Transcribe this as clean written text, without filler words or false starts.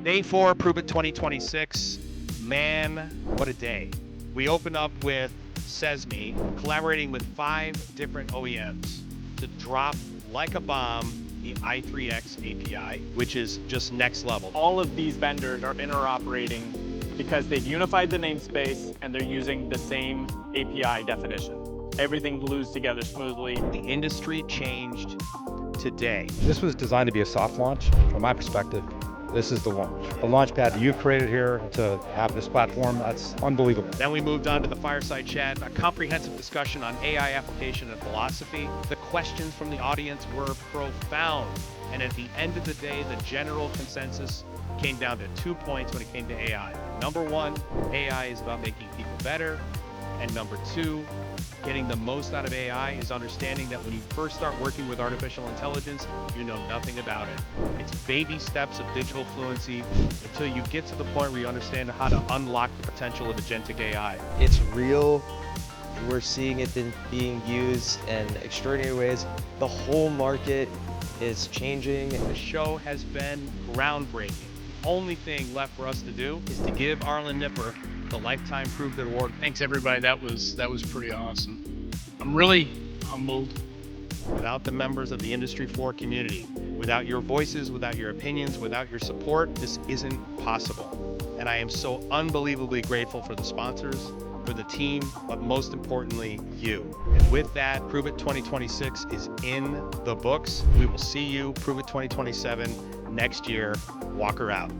Day 4, ProveIt 2026. Man, what a day. We opened up with Sesame, collaborating with 5 different OEMs to drop like a bomb the i3X API, which is just next level. All of these vendors are interoperating because they've unified the namespace and they're using the same API definition. Everything glues together smoothly. The industry changed today. This was designed to be a soft launch. From my perspective, this is the one. The launch pad that you've created here to have this platform, that's unbelievable. Then we moved on to the fireside chat, a comprehensive discussion on AI application and philosophy. The questions from the audience were profound. And at the end of the day, the general consensus came down to 2 points when it came to AI. Number 1, AI is about making people better. And number 2, getting the most out of AI is understanding that when you first start working with artificial intelligence, you know nothing about it. It's baby steps of digital fluency until you get to the point where you understand how to unlock the potential of agentic AI. It's real. We're seeing it being used in extraordinary ways. The whole market is changing. The show has been groundbreaking. The only thing left for us to do is to give Arlen Nipper the Lifetime ProveIt Award. Thanks everybody, that was pretty awesome. I'm really humbled. Without the members of the Industry 4 community, without your voices, without your opinions, without your support, this isn't possible. And I am so unbelievably grateful for the sponsors, for the team, but most importantly, you. And with that, ProveIt 2026 is in the books. We will see you, ProveIt 2027, next year. Walker out.